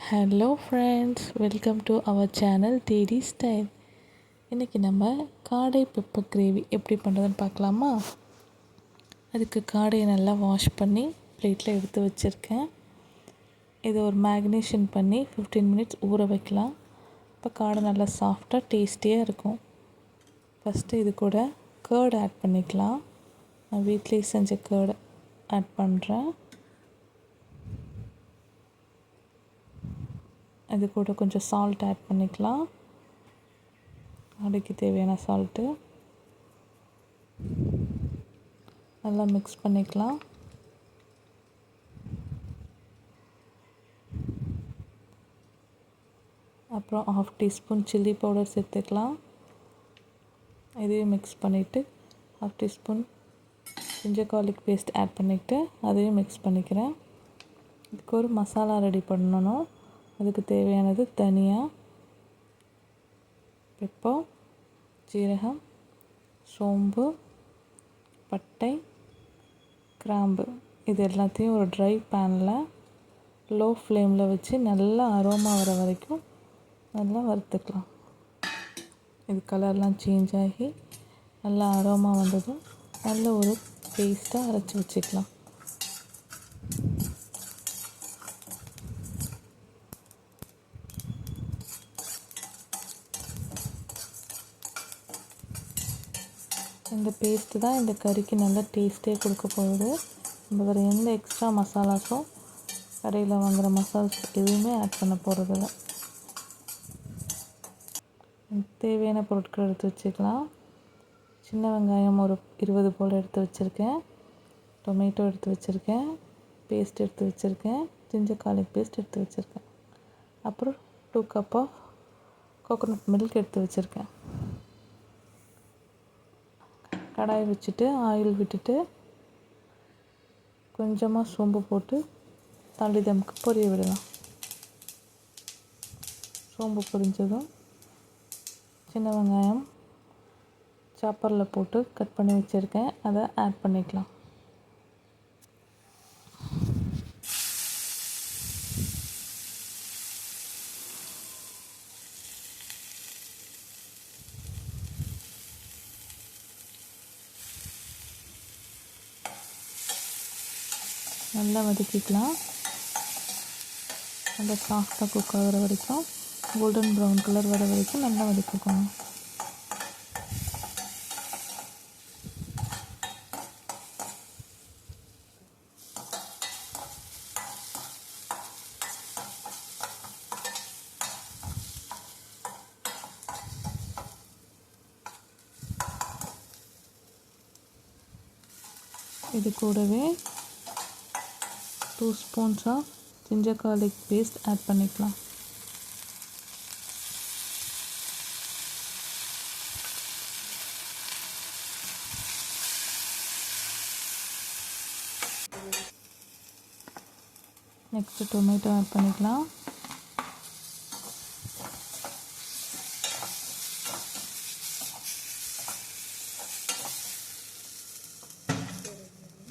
Hello friends, welcome to our channel Daddy Style. இன்றைக்கி நம்ம காடை பெப்பர் கிரேவி எப்படி பண்ணுறதுன்னு பார்க்கலாமா? அதுக்கு காடையை நல்லா வாஷ் பண்ணி பிளேட்டில் எடுத்து வச்சுருக்கேன். இதை ஒரு மேக்னேஷன் பண்ணி 15 மினிட்ஸ் ஊற வைக்கலாம். இப்போ காடை நல்லா சாஃப்டாக டேஸ்டியாக இருக்கும். ஃபஸ்ட்டு இது கூட கர்ட் ஆட் பண்ணிக்கலாம். நான் வீட்டிலேயே செஞ்ச கர்ட் ஆட் பண்ணுறேன். இது கூட கொஞ்சம் சால்ட் ஆட் பண்ணிக்கலாம். காடைக்கு தேவையான சால்ட்டு நல்லா மிக்ஸ் பண்ணிக்கலாம். அப்புறம் 1/2 டீஸ்பூன் சில்லி பவுடர் சேர்த்துக்கலாம். இதையும் மிக்ஸ் பண்ணிவிட்டு 1/2 teaspoon ginger garlic paste add பண்ணிவிட்டு அதையும் மிக்ஸ் பண்ணிக்கிறேன். இதுக்கு ஒரு மசாலா ரெடி பண்ணணும். அதுக்கு தேவையானது தனியா, பெப்பர், ஜீரகம், சோம்பு, பட்டை, கிராம்பு, இது எல்லாத்தையும் ஒரு ட்ரை பேனில் லோ ஃப்ளேமில் வச்சு நல்லா அரோமா வர வரைக்கும் நல்லா வறுத்துக்கலாம். இது கலர்லாம் சேஞ்ச் ஆகி நல்லா அரோமா வந்ததும் நல்ல ஒரு பேஸ்ட்டாக அரைச்சி வச்சுக்கலாம். இந்த பேஸ்ட்டு தான் இந்த கறிக்கு நல்ல டேஸ்ட்டே கொடுக்க போகுது. நம்ம வேறு எந்த எக்ஸ்ட்ரா மசாலாஸும் கடையில் வாங்குகிற மசாலாஸ் எதுவுமே ஆட் பண்ண போகிறதில்ல. தேவையான பொருட்கள் எடுத்து வச்சுக்கலாம். சின்ன வெங்காயம் ஒரு 20 போல் எடுத்து வச்சுருக்கேன். டொமேட்டோ எடுத்து வச்சுருக்கேன். பேஸ்ட் எடுத்து வச்சுருக்கேன். ஜிஞ்சர் கார்லிக் பேஸ்ட் எடுத்து வச்சுருக்கேன். அப்புறம் 2 கப் ஆஃப் கோகோனட் மில்க் எடுத்து வச்சுருக்கேன். கடாய் வச்சுட்டு ஆயில் விட்டுட்டு கொஞ்சமாக சோம்பு போட்டு தம்க்கு பொரிய விடலாம். சோம்பு பொரிஞ்சதும் சின்ன வெங்காயம் சாப்பரில் போட்டு கட் பண்ணி வச்சுருக்கேன், அதை ஆட் பண்ணிக்கலாம். நல்லா வதக்கிக்கலாம். நல்லா சாஃப்டாக குக் ஆகிற வரைக்கும், கோல்டன் ப்ரௌன் கலர் வர வரைக்கும் நல்லா வதக்கிக்கணும். இது கூடவே 2 spoons of ginger garlic paste add பண்ணிக்கலாம். நெக்ஸ்ட்டு டொமேட்டோ ஆட் பண்ணிக்கலாம்.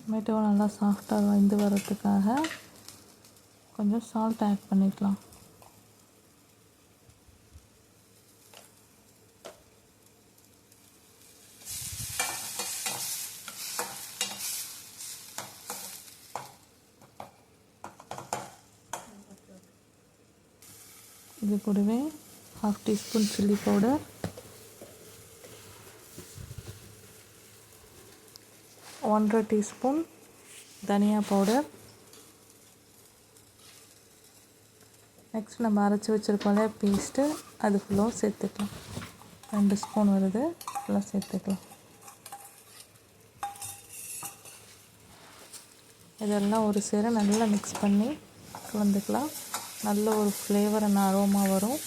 டொமேட்டோ நல்லா சாஃப்டாக வெந்து வரதுக்காக கொஞ்சம் சால்ட் ஆட் பண்ணிக்கலாம். இது கூடவே 1/2 டீஸ்பூன் சில்லி பவுடர், 1/2 டீஸ்பூன் தனியா பவுடர், நெக்ஸ்ட் நம்ம அரைச்சி வச்சுருக்கோம்ல பேஸ்ட்டு, அது ஃபுல்லாக சேர்த்துக்கலாம். 2 ஸ்பூன் வருது, ஃபுல்லாக சேர்த்துக்கலாம். இதெல்லாம் ஒரு சேர நல்லா மிக்ஸ் பண்ணி கலந்துக்கலாம். நல்ல ஒரு ஃப்ளேவர் அண்ட் அரோமா வரும்.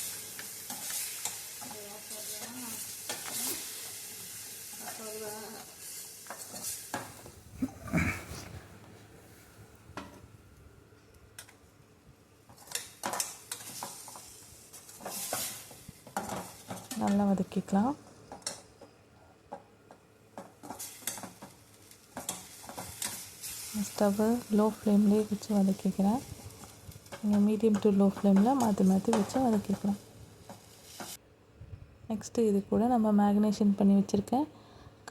நல்லா வதக்கிக்கலாம். ஸ்டவ்வை லோ ஃப்ளேம்லேயே வச்சு வதக்கிக்கிறேன். நீங்கள் மீடியம் டு லோ ஃப்ளேமில் மாற்றி மாற்றி வச்சு வதக்கிக்கலாம். நெக்ஸ்ட்டு இது கூட நம்ம மேக்னேஷன் பண்ணி வச்சுருக்க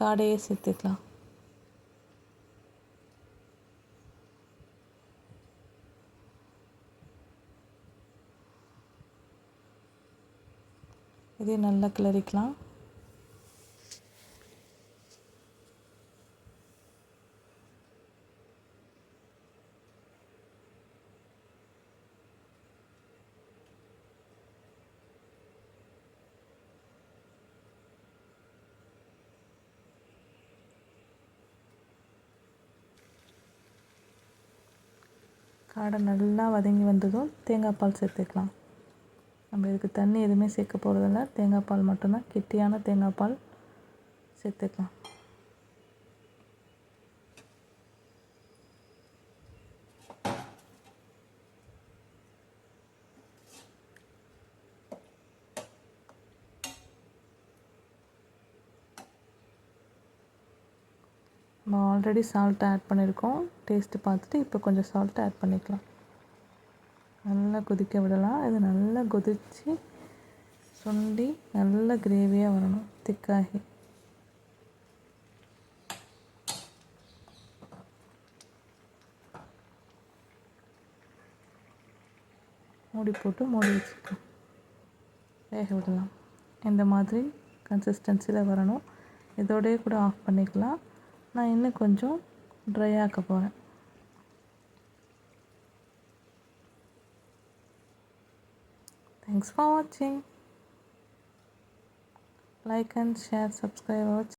காடையை சேர்த்துக்கலாம். இதே நல்லா கிளறிக்கலாம். காடை நல்லா வதங்கி வந்ததும் தேங்காய் பால் சேர்த்துக்கலாம். நம்ம இதுக்கு தண்ணி எதுவுமே சேர்க்க போகிறதில்ல, தேங்காய் பால் மட்டும்தான், கெட்டியான தேங்காய் பால் சேர்த்துக்கலாம். நம்ம ஆல்ரெடி சால்ட் ஆட் பண்ணியிருக்கோம். டேஸ்ட்டு பார்த்துட்டு இப்போ கொஞ்சம் சால்ட் ஆட் பண்ணிக்கலாம். நல்லா கொதிக்க விடலாம். இது நல்லா கொதித்து சுண்டி நல்ல கிரேவியாக வரணும், திக்காகி. மூடி போட்டு மூடி வச்சுக்கலாம், வேக விடலாம். இந்த மாதிரி கன்சிஸ்டன்சியில் வரணும். இதோடய கூட ஆஃப் பண்ணிக்கலாம். நான் இன்னும் கொஞ்சம் ட்ரை ஆக்க போகிறேன். Thanks for watching. Like and share, subscribe our channel.